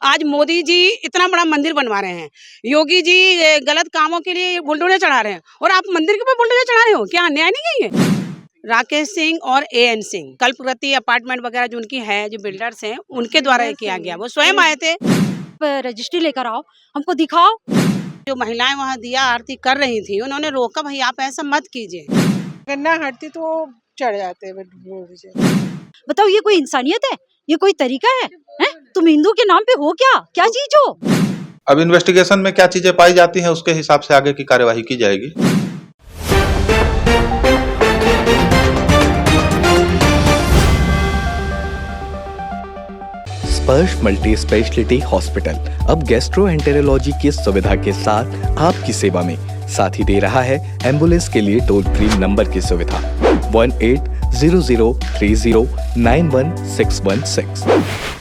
आज मोदी जी इतना बड़ा मंदिर बनवा रहे हैं, योगी जी गलत कामों के लिए बुलडोजर चढ़ा रहे हैं और आप मंदिर के ऊपर बुलडोजर चढ़ा रहे हो, क्या अन्याय नहीं है ये? राकेश सिंह और एएन सिंह कल्पप्रति अपार्टमेंट वगैरह जो उनकी है, जो बिल्डर्स हैं, उनके द्वारा ये किया गया। वो स्वयं आए थे। रजिस्ट्री लेकर आओ, हमको दिखाओ। जो महिलाएं वहाँ दिया आरती कर रही थी, उन्होंने रोका, भाई आप ऐसा मत कीजिए। गन्ना हटती तो वो चढ़ जाते हैं। बताओ, ये कोई इंसानियत है? ये कोई तरीका है? तुम हिंदू के नाम पे हो क्या चीज हो? अब इन्वेस्टिगेशन में क्या चीजें पाई जाती हैं, उसके हिसाब से आगे की कार्यवाही की जाएगी। स्पर्श मल्टी स्पेशलिटी हॉस्पिटल अब गैस्ट्रोएंटेरोलॉजी की सुविधा के साथ आपकी सेवा में, साथ ही दे रहा है एम्बुलेंस के लिए टोल फ्री नंबर की सुविधा 180030091616।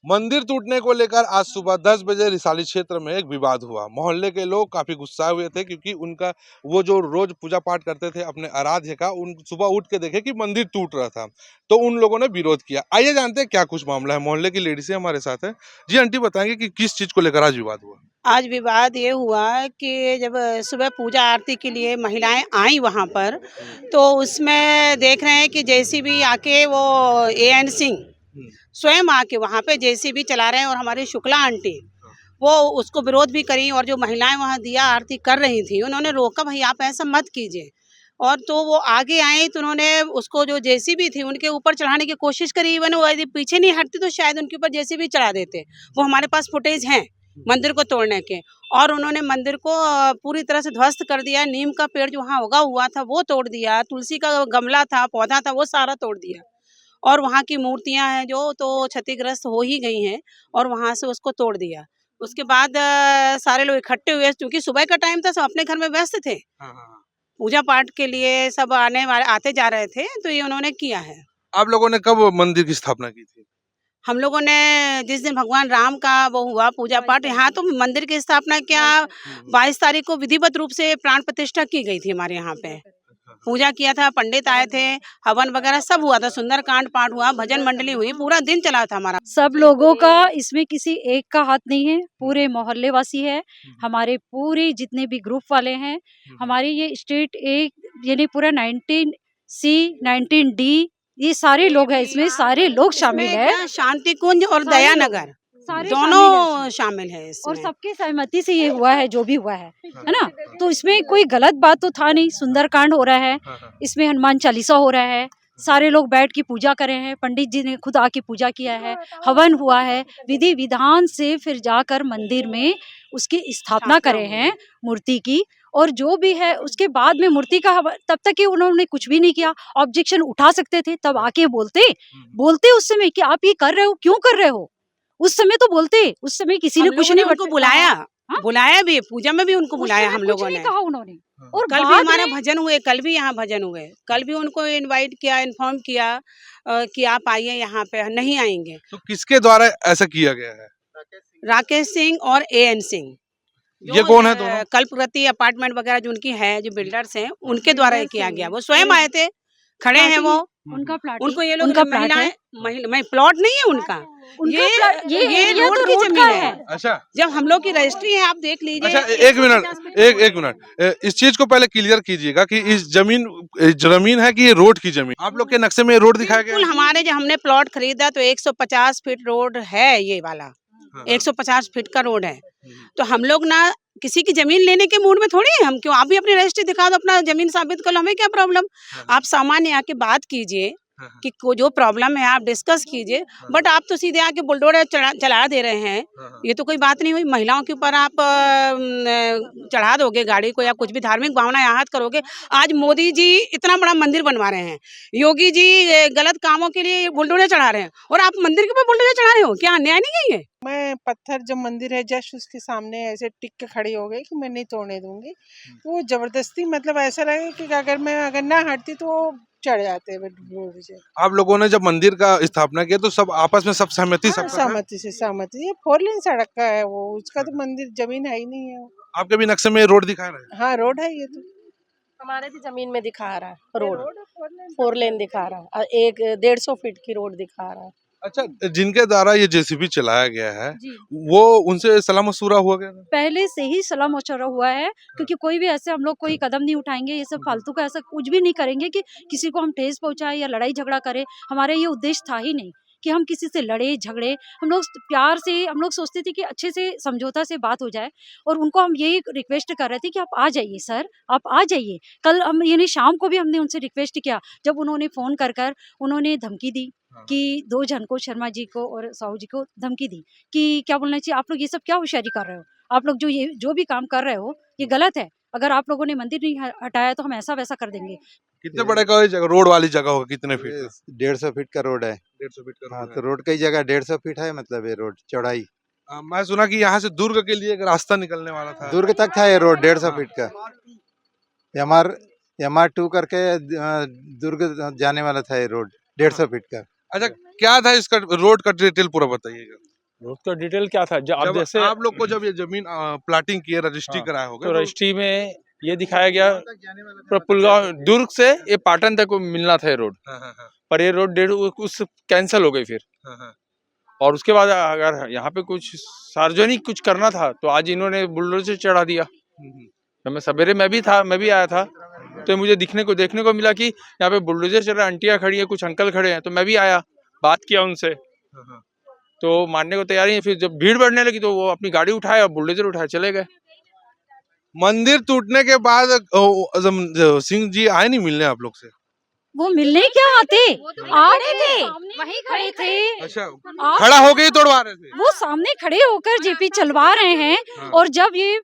मंदिर टूटने को लेकर आज सुबह 10 बजे रिसाली क्षेत्र में एक विवाद हुआ। मोहल्ले के लोग काफी गुस्साए हुए थे क्योंकि उनका वो जो रोज पूजा पाठ करते थे अपने आराध्य का, उन सुबह उठ के देखे कि मंदिर टूट रहा था, तो उन लोगों ने विरोध किया। आइए जानते हैं क्या कुछ मामला है। मोहल्ले की लेडीज हमारे साथ है। जी आंटी, बताएंगे कि किस चीज को लेकर आज विवाद हुआ? आज विवाद ये हुआ कि जब सुबह पूजा आरती के लिए महिलाएं आई वहाँ पर, तो उसमें देख रहे हैं कि जेसीबी आके वो एएन सिंह स्वयं आके वहाँ पे जेसीबी चला रहे हैं और हमारी शुक्ला आंटी वो उसको विरोध भी करी, और जो महिलाएं वहाँ दिया आरती कर रही थी उन्होंने रोका, भाई आप ऐसा मत कीजिए। और तो वो आगे आई तो उन्होंने उसको जो जेसीबी थी उनके ऊपर चढ़ाने की कोशिश करी। इवन वो यदि पीछे नहीं हटती तो शायद उनके ऊपर जेसीबी चढ़ा देते। वो हमारे पास फुटेज हैं मंदिर को तोड़ने के, और उन्होंने मंदिर को पूरी तरह से ध्वस्त कर दिया। नीम का पेड़ जो वहाँ उगा हुआ था वो तोड़ दिया, तुलसी का गमला था, पौधा था, वो सारा तोड़ दिया, और वहाँ की मूर्तियाँ हैं जो तो क्षतिग्रस्त हो ही गई हैं, और वहाँ से उसको तोड़ दिया। उसके बाद सारे लोग इकट्ठे हुए, क्योंकि सुबह का टाइम था, सब अपने घर में व्यस्त थे। पूजा पाठ के लिए सब आने वाले आते जा रहे थे, तो ये उन्होंने किया है। आप लोगों ने कब मंदिर की स्थापना की थी? हम लोगों ने जिस दिन भगवान राम का वो हुआ पूजा पाठ, यहाँ तो मंदिर की स्थापना क्या 22 तारीख को विधिवत रूप से प्राण प्रतिष्ठा की गई थी। हमारे यहाँ पे पूजा किया था, पंडित आए थे, हवन वगैरह सब हुआ था, सुंदरकांड पाठ हुआ, भजन मंडली हुई, पूरा दिन चला था हमारा। सब लोगों का इसमें किसी एक का हाथ नहीं है, पूरे मोहल्ले वासी है, हमारे पूरे जितने भी ग्रुप वाले हैं, हमारी ये स्टेट एक यानी पूरा 19C 19D ये सारे लोग हैं, इसमें सारे लोग शामिल है। शांति कुंज और दयानगर दोनों शामिल है इसमें। और सबके सहमति से ये हुआ है जो भी हुआ है ना। तो इसमें कोई गलत बात तो था नहीं। सुंदरकांड हो रहा है, इसमें हनुमान चालीसा हो रहा है, सारे लोग बैठ के पूजा करे हैं, पंडित जी ने खुद आके पूजा किया है, हवन हुआ है, विधि विधान से फिर जाकर मंदिर में उसकी स्थापना करे हैं मूर्ति की। और जो भी है उसके बाद में मूर्ति का तब तक ही उन्होंने कुछ भी नहीं किया। ऑब्जेक्शन उठा सकते थे, तब आके बोलते उस समय कि आप ये कर रहे हो, क्यों कर रहे हो, उस समय तो बोलते। उस समय किसी ने कुछ नहीं उनको बुलाया भी, पूजा में भी उनको बुलाया हम लोगों ने, कहा उन्होंने। और कल भी हमारे भजन हुए, कल भी यहाँ भजन हुए, कल भी उनको इनवाइट किया, इन्फॉर्म किया कि आप आइए यहाँ पे, नहीं आएंगे। तो किसके द्वारा ऐसा किया गया है? राकेश सिंह और एएन सिंह। ये कौन है दोनों? कल्पप्रति अपार्टमेंट वगैरह जो उनकी है, जो बिल्डर्स हैं, उनके द्वारा ये किया गया। वो स्वयं आए थे, खड़े हैं वो, उनका प्लाट, उनको ये लोग उनका महिला प्लॉट नहीं है उनका, ये रोड की जमीन है। अच्छा, जब हम लोग की रजिस्ट्री है, आप देख लीजिए। अच्छा, एक मिनट, इस चीज को पहले क्लियर कीजिएगा कि इस जमीन है कि ये रोड की जमीन? आप लोग के नक्शे में रोड दिखाया गया? हमारे जो हमने प्लॉट खरीदा तो 150 फीट रोड है, ये वाला 150 फीट का रोड है। तो हम लोग ना किसी की जमीन लेने के मूड में थोड़ी है हम, क्यों? आप भी अपनी रजिस्ट्री दिखा दो, अपना जमीन साबित कर लो, हमें क्या प्रॉब्लम। आप सामान्य आके बात कीजिए कि जो प्रॉब्लम है आप डिस्कस कीजिए, बट आप तो सीधे आके बुलडोजर चला दे रहे हैं। ये तो कोई बात नहीं हुई। महिलाओं के ऊपर आप चढ़ा दोगे गाड़ी को, या कुछ भी धार्मिक भावना आहत करोगे। आज मोदी जी इतना बड़ा मंदिर बनवा रहे हैं, योगी जी गलत कामों के लिए बुलडोजर चढ़ा रहे हैं, और आप मंदिर के ऊपर बुलडोजर चढ़ा रहे हो, क्या अन्याय नहीं है ये? मैं पत्थर जो मंदिर है जस्ट उसके सामने ऐसे टिक के खड़ी हो गई कि मैं नहीं तोड़ने दूंगी। वो जबरदस्ती, मतलब ऐसा लगे कि अगर ना हटती तो वो चढ़ जाते हैं। आप लोगों ने जब मंदिर का स्थापना किया तो सब आपस में सब सहमति सहमति। ये 4 लेन सड़क का है, वो उसका तो मंदिर जमीन है ही नहीं है। आपके भी नक्शे में रोड दिखा रहे हैं? हाँ, रोड है, ये तो हमारे भी जमीन में दिखा रहा है रोड, 4 लेन दिखा रहा है, एक 150 फीट की रोड दिखा रहा है। अच्छा, जिनके द्वारा ये जेसीबी चलाया गया है, जी वो उनसे सलाह मशवरा हुआ गया था? पहले से ही सलाह मशवरा हुआ है, क्योंकि कोई भी ऐसे हम लोग कोई कदम नहीं उठाएंगे, ये सब फालतू का ऐसा कुछ भी नहीं करेंगे कि किसी को हम ठेस पहुंचाए या लड़ाई झगड़ा करें। हमारा ये उद्देश्य था ही नहीं कि हम किसी से लड़े झगड़े। हम लोग प्यार से, हम लोग सोचते थे कि अच्छे से समझौता से बात हो जाए, और उनको हम यही रिक्वेस्ट कर रहे थे कि आप आ जाइए सर, आप आ जाइए। कल हम यानी शाम को भी हमने उनसे रिक्वेस्ट किया, जब उन्होंने फ़ोन कर कर उन्होंने धमकी दी कि 2 जन को, शर्मा जी को और साहू जी को धमकी दी कि क्या बोलना चाहिए, आप लोग ये सब क्या होशियारी कर रहे हो, आप लोग जो भी काम कर रहे हो ये गलत है। अगर आप लोगों ने मंदिर नहीं हटाया तो हम ऐसा वैसा कर देंगे। कितने बड़े का ये जगह, रोड वाली जगह होगा कितने फीट का? 150 फीट का रोड है। 150 फीट का हाँ, रोड तो है। रोड कई जगह 150 फीट है, मतलब ये रोड चौड़ाई। मैं सुना कि यहाँ से दुर्ग के लिए एक रास्ता निकलने वाला था। दुर्ग तक था ये रोड 150 हाँ। फीट का। MR2 करके दुर्ग जाने वाला था ये रोड 150 फीट का। अच्छा, क्या था इसका रोड का डिटेल पूरा बताइएगा। रोड का डिटेल क्या था? अब जब जैसे आप लोग को जब ये जमीन प्लाटिंग किए, रजिस्ट्री हाँ, कराया होगा तो रजिस्ट्री में ये दिखाया गया पुलगांव दुर्ग से ये पाटन तक को मिलना था ये रोड, हाँ, हाँ, हाँ, पर ये रोड उस कैंसिल हो गई फिर। हाँ, हाँ। और उसके बाद अगर यहाँ पे कुछ सार्वजनिक कुछ करना था तो आज इन्होंने बुलडोजर चढ़ा दिया। तो मैं सवेरे मैं भी आया था, तो मुझे देखने को मिला कि यहाँ पे बुलडोजर चल रहा है, आंटियाँ खड़ी है, कुछ अंकल खड़े हैं, तो मैं भी आया, बात किया उनसे, हाँ, हाँ। तो मानने को तैयार ही है। फिर जब भीड़ बढ़ने लगी तो वो अपनी गाड़ी उठाया, बुलडोजर उठाया, चले गए। मंदिर टूटने के बाद सिंह जी आए नहीं मिलने आप लोग से? वो मिलने क्या आते, आ रहे थे, वहीं खड़े थे। अच्छा, आप- खड़ा होके ही तोड़वा रहे थे? वो सामने खड़े होकर जेपी चलवा रहे हैं। हाँ। और जब ये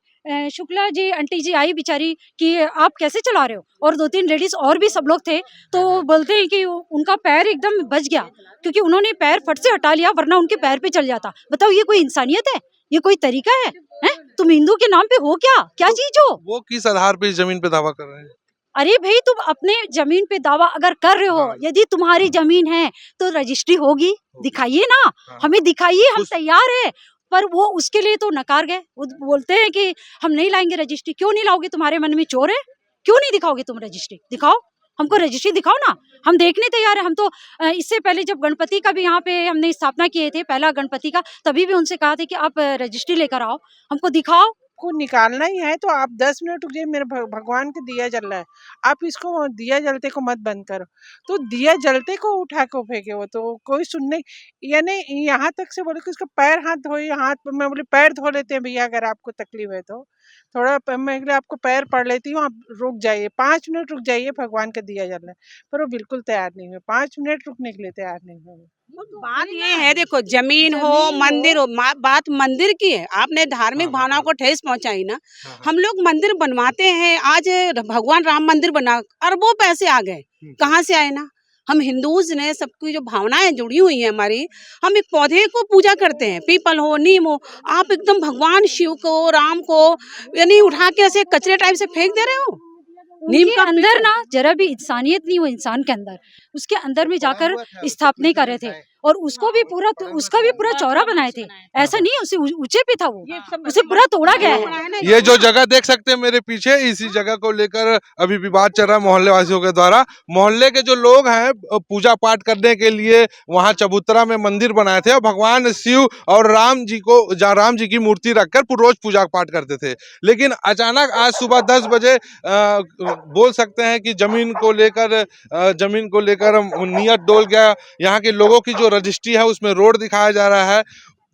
शुक्ला जी आंटी जी आई बेचारी कि आप कैसे चला रहे हो, और 2-3 लेडीज और भी सब लोग थे, तो वो बोलते हैं कि उनका पैर एकदम बच गया, क्योंकि उन्होंने पैर फट से हटा लिया, वरना उनके पैर पे चल जाता। बताओ, ये कोई इंसानियत है? ये कोई तरीका है? हैं? तुम हिंदू के नाम पे हो क्या चीज हो? वो किस आधार पे इस जमीन पे दावा कर रहे हैं? अरे भाई, तुम अपने जमीन पे दावा अगर कर रहे हो, हाँ। यदि तुम्हारी जमीन है तो रजिस्ट्री होगी, दिखाइए ना, हाँ। हमें दिखाइए, हम उस- तैयार है। पर वो उसके लिए तो नकार गए। वो बोलते हैं कि हम नहीं लाएंगे रजिस्ट्री। क्यों नहीं लाओगे? तुम्हारे मन में चोर है? क्यों नहीं दिखाओगे तुम रजिस्ट्री? दिखाओ, हमको रजिस्ट्री दिखाओ ना, हम देखने तैयार है। हम तो इससे पहले जब गणपति का भी यहाँ पे हमने स्थापना किए थे, पहला गणपति का, तभी भी उनसे कहा था कि आप रजिस्ट्री लेकर आओ, हमको दिखाओ। को निकालना ही है तो आप 10 मिनट रुक जाइए। मेरे भगवान के दिया जल रहा है, आप इसको दिया जलते को मत बंद करो। तो दिया जलते को उठा को फेंके, वो तो कोई सुनने, यानी यहाँ तक से बोले कि उसका पैर हाथ धोए, हाथ मैं बोले पैर धो लेते हैं भैया, अगर आपको तकलीफ है तो थोड़ा मैं आपको पैर पड़ लेती हूँ, आप रुक जाइए, 5 मिनट रुक जाइए, भगवान का दिया जल रहा है। पर वो बिल्कुल तैयार नहीं हुए, 5 मिनट रुकने के लिए तैयार नहीं हुए। बात ये है, देखो जमीन हो मंदिर हो, बात मंदिर की है। आपने धार्मिक हाँ, भावनाओं हाँ। को ठेस पहुंचाई ना। हाँ, हाँ। हम लोग मंदिर बनवाते हैं, आज भगवान राम मंदिर बना, अरबों पैसे आ गए, कहाँ से आए ना। हम हिंदूज ने सबकी जो भावनाएं जुड़ी हुई हैं हमारी, हम एक पौधे को पूजा करते हैं, पीपल हो नीम हो, आप एकदम भगवान शिव को राम को यानी उठा के ऐसे कचरे टाइप से फेंक दे रहे हो। नीम उनके का अंदर ना जरा भी इंसानियत नहीं, वो इंसान के अंदर, उसके अंदर में जाकर स्थापना कर रहे थे, और उसको भी पूरा उसका भी पूरा चौरा बनाए थे। ऐसा नहीं है, उसे ऊंचे पे था, वो उसे पूरा तोड़ा गया है। ये जो जगह देख सकते हैं मेरे पीछे, इसी जगह को लेकर अभी विवाद चल रहा है मोहल्ले वासियों के द्वारा। मोहल्ले के जो लोग हैं पूजा पाठ करने के लिए वहां चबूतरा में मंदिर बनाए थे और भगवान शिव और राम जी की मूर्ति रखकर रोज पूजा पाठ करते थे। लेकिन अचानक आज सुबह 10 बजे बोल सकते हैं कि जमीन को लेकर नियत डोल गया। यहाँ के लोगों की जो रजिस्ट्री है उसमें रोड दिखाया जा रहा है,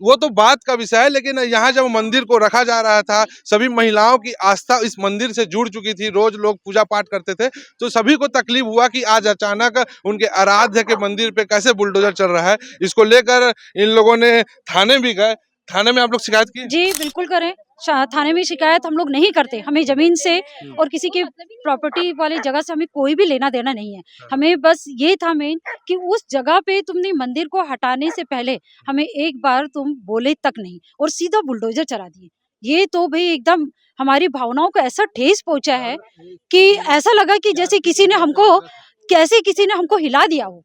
वो तो बात का विषय है। लेकिन यहाँ जब मंदिर को रखा जा रहा था, सभी महिलाओं की आस्था इस मंदिर से जुड़ चुकी थी, रोज लोग पूजा पाठ करते थे, तो सभी को तकलीफ हुआ कि आज अचानक उनके आराध्य के मंदिर पे कैसे बुलडोजर चल रहा है। इसको लेकर इन लोगों ने थाने भी गए। थाने में आप लोग शिकायत की? जी बिल्कुल करें, थाने में शिकायत हम लोग नहीं करते। हमें जमीन से और किसी की प्रॉपर्टी वाली जगह से हमें कोई भी लेना देना नहीं है। हमें बस ये था मेन कि उस जगह पे तुमने मंदिर को हटाने से पहले हमें एक बार तुम बोले तक नहीं, और सीधा बुलडोजर चला दिए। ये तो भाई एकदम हमारी भावनाओं को ऐसा ठेस पहुंचा है कि ऐसा लगा कि जैसे किसी ने हमको हिला दिया हो।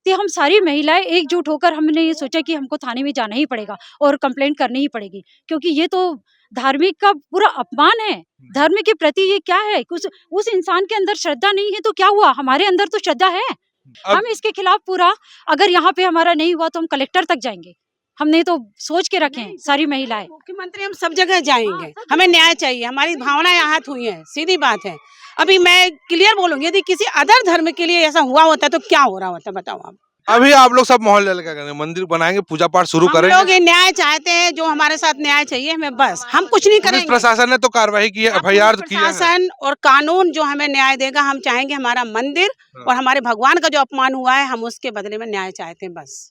तो हम सारी महिलाएं एकजुट होकर हमने ये सोचा कि हमको थाने में जाना ही पड़ेगा और कंप्लेंट करनी ही पड़ेगी, क्योंकि ये तो धार्मिक का पूरा अपमान है। धर्म के प्रति ये क्या है? कुछ उस इंसान के अंदर श्रद्धा नहीं है तो क्या हुआ? हमारे अंदर तो श्रद्धा है। अब- हम इसके खिलाफ पूरा, अगर यहाँ पे हमारा नहीं हुआ तो हम कलेक्टर तक जाएंगे। हमने तो सोच के रखे हैं सारी महिलाएं। मुख्यमंत्री हम सब जगह जाएंगे, हमें न्याय चाहिए, हमारी भावनाएं आहत हुई हैं, सीधी बात है। अभी मैं क्लियर बोलूंगी, यदि किसी अदर धर्म के लिए ऐसा हुआ होता तो क्या हो रहा होता, बताओ आप। अभी आप लोग सब मोहल्ले वाले क्या करेंगे, मंदिर बनाएंगे, पूजा पाठ शुरू हम करेंगे? लोग ये न्याय चाहते हैं, जो हमारे साथ न्याय चाहिए हमें, बस हम कुछ नहीं पुलिस करेंगे। प्रशासन ने तो कार्रवाई की है, अब एफआईआर किया है। प्रशासन और कानून जो हमें न्याय देगा, हम चाहेंगे हमारा मंदिर और हमारे भगवान का जो अपमान हुआ है, हम उसके बदले में न्याय चाहते हैं बस।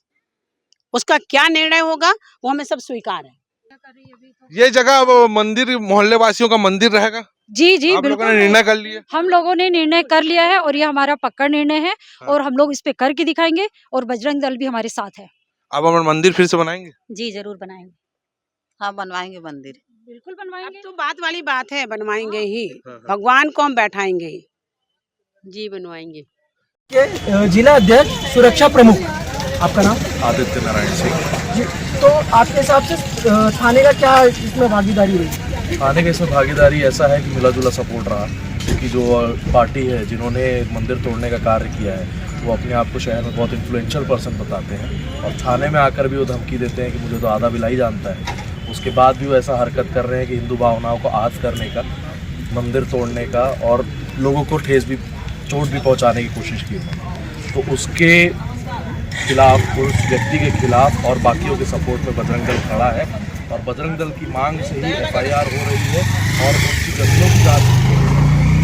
उसका क्या निर्णय होगा वो हमें सब स्वीकार है। ये जगह वो मंदिर मोहल्ले वासियों का मंदिर रहेगा? जी जी आप लोगों ने बिल्कुल, निर्णय कर लिया? हम लोगों ने निर्णय कर लिया है और ये हमारा पक्का निर्णय है और हम लोग इस पे करके दिखाएंगे और बजरंग दल भी हमारे साथ है। अब हम मंदिर फिर से बनाएंगे? जी जरूर बनाएंगे, हाँ बनवाएंगे मंदिर। बिल्कुल अब बनवाएंगे। तो बात वाली बात है, बनवाएंगे ही, हाँ। भगवान को हम बैठाएंगे ही। जी बनवाएंगे। जिला अध्यक्ष सुरक्षा प्रमुख, आपका नाम? आदित्य नारायण सिंह। जी, तो आपके हिसाब से थाने का क्या इसमें भागीदारी रही? थाने के इसमें भागीदारी ऐसा है कि मिला जुला सपोर्ट रहा, क्योंकि जो पार्टी है जिन्होंने मंदिर तोड़ने का कार्य किया है वो अपने आप को शहर में बहुत इन्फ्लुएंशियल पर्सन बताते हैं और थाने में आकर भी वो धमकी देते हैं कि मुझे तो आधा बिलाई जानता है। उसके बाद भी वो ऐसा हरकत कर रहे हैं कि हिंदू भावनाओं को आहत करने का, मंदिर तोड़ने का और लोगों को चोट भी पहुंचाने की कोशिश की है। तो उसके खिलाफ, उस व्यक्ति के खिलाफ और बाकियों के सपोर्ट में बजरंग दल खड़ा है और बजरंग दल की मांग से ही एफआईआर हो रही है और उनकी जमीनों की जांच,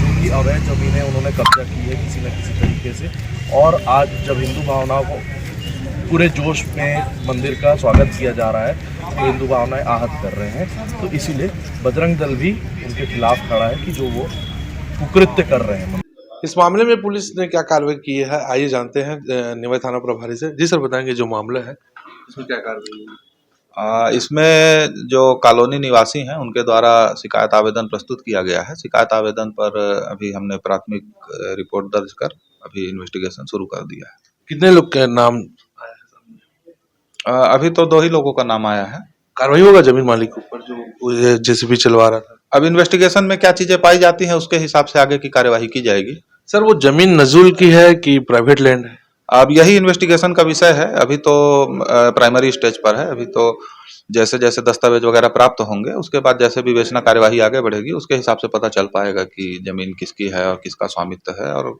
जो कि अवैध ज़मीनें उन्होंने कब्जा की है किसी न किसी तरीके से। और आज जब हिंदू भावनाओं को पूरे जोश में मंदिर का स्वागत किया जा रहा है तो हिंदू भावनाएं आहत कर रहे हैं, तो इसीलिए बजरंग दल भी उनके खिलाफ खड़ा है कि जो वो कुकृत्य कर रहे हैं। इस मामले में पुलिस ने क्या कार्रवाई की है, आइए जानते हैं निवाई थाना प्रभारी से। जी सर, बताएंगे जो मामला है इसमें क्या कार्रवाई हुई? इसमें जो कॉलोनी निवासी हैं उनके द्वारा शिकायत आवेदन प्रस्तुत किया गया है। शिकायत आवेदन पर अभी हमने प्राथमिक रिपोर्ट दर्ज कर अभी इन्वेस्टिगेशन शुरू कर दिया है। कितने लोग के नाम? अभी तो 2 ही लोगों का नाम आया है। कार्रवाई होगा जमीन मालिक के ऊपर जो जेसीबी चलवा रहा था? अब इन्वेस्टिगेशन में क्या चीजें पाई जाती हैं उसके हिसाब से आगे की कार्यवाही की जाएगी। सर वो जमीन नजूल की है कि प्राइवेट लैंड है? अब यही इन्वेस्टिगेशन का विषय है, अभी तो प्राइमरी स्टेज पर है। अभी तो जैसे जैसे दस्तावेज वगैरह प्राप्त होंगे उसके बाद जैसे विवेचना कार्यवाही आगे बढ़ेगी उसके हिसाब से पता चल पाएगा कि जमीन किसकी है और किसका स्वामित्व है और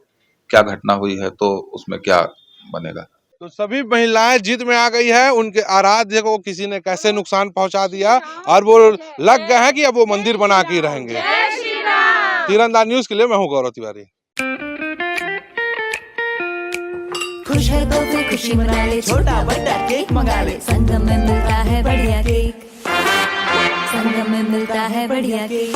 क्या घटना हुई है तो उसमें क्या बनेगा। तो सभी महिलाएं जिद में आ गई है, उनके आराध्य को किसी ने कैसे नुकसान पहुंचा दिया और वो लग गए हैं कि अब वो मंदिर बना के रहेंगे। तीरंदाज न्यूज के लिए मैं हूँ गौरव तिवारी। खुश है तो फिर खुशी मना ले, छोटा बड़ा केक मंगा ले, संगम में मिलता है बढ़िया केक, संगम में मिलता है बढ़िया केक।